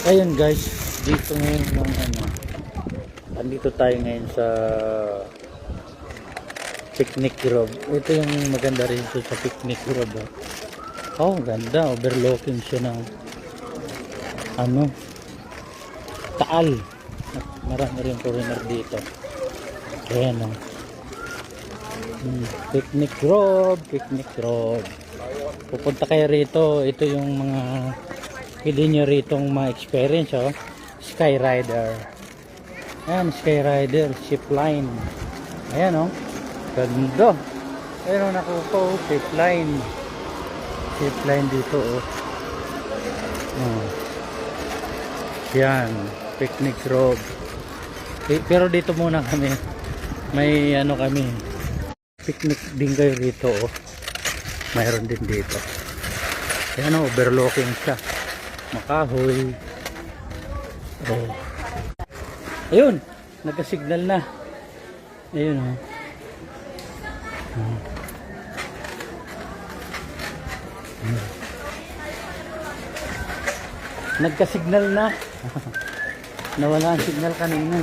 Ayun guys, dito ngayon ng andito tayo ngayon sa picnic grove. Ito yung maganda rin ito sa picnic grove. Oh, ganda, overlooking siya ng Taal. Marami rin foreigner dito. Ayan o. Picnic grove, picnic grove. Pupunta kayo rito, ito yung mga pwede nyo ritong ma-experience, oh. Skyrider. Ayan, Skyrider, zipline. Ayan, oh. Ganda. Ayan, oh, nakupo, zipline. Zipline dito, oh. Yan, picnic grove. Pero dito muna kami. May kami. Picnic din kayo dito, oh. Mayroon din dito. Ayan, oh, overlooking siya. Makahoy. Oh. Ayun, nagka-signal na. Ayun, oh. Nagka-signal na. Nawala ang signal kanina.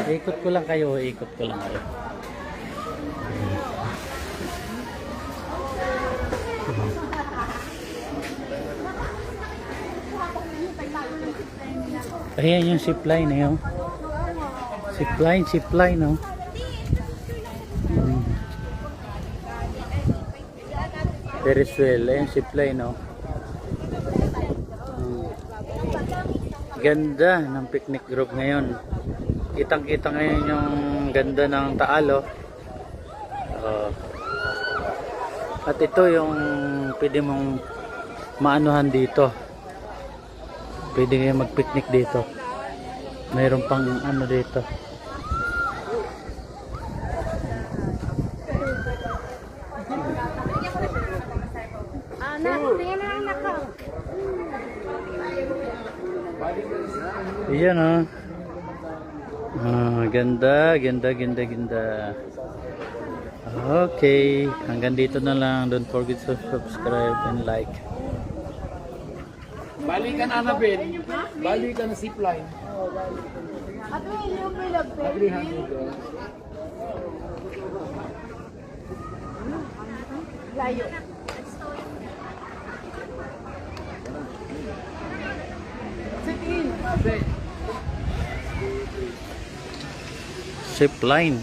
Ikot ko lang kayo, ikot ko lang kayo. Ayan yung zipline eh, oh. Zipline, oh. Very swell, ayan zipline, oh. Ganda ng picnic group ngayon. Kitang-kita ngayon yung ganda ng Taal, oh. At ito yung pwede mong maanuhan dito. Pwede kayo mag-picnic dito. Mayroon pang dito. Iyan, oh. Ganda. Okay, hanggang dito na lang. Don't forget to subscribe and like. Balikan Annabelle. Balikan na zipline. Ato yung bilag layo. Sit in. Zipline.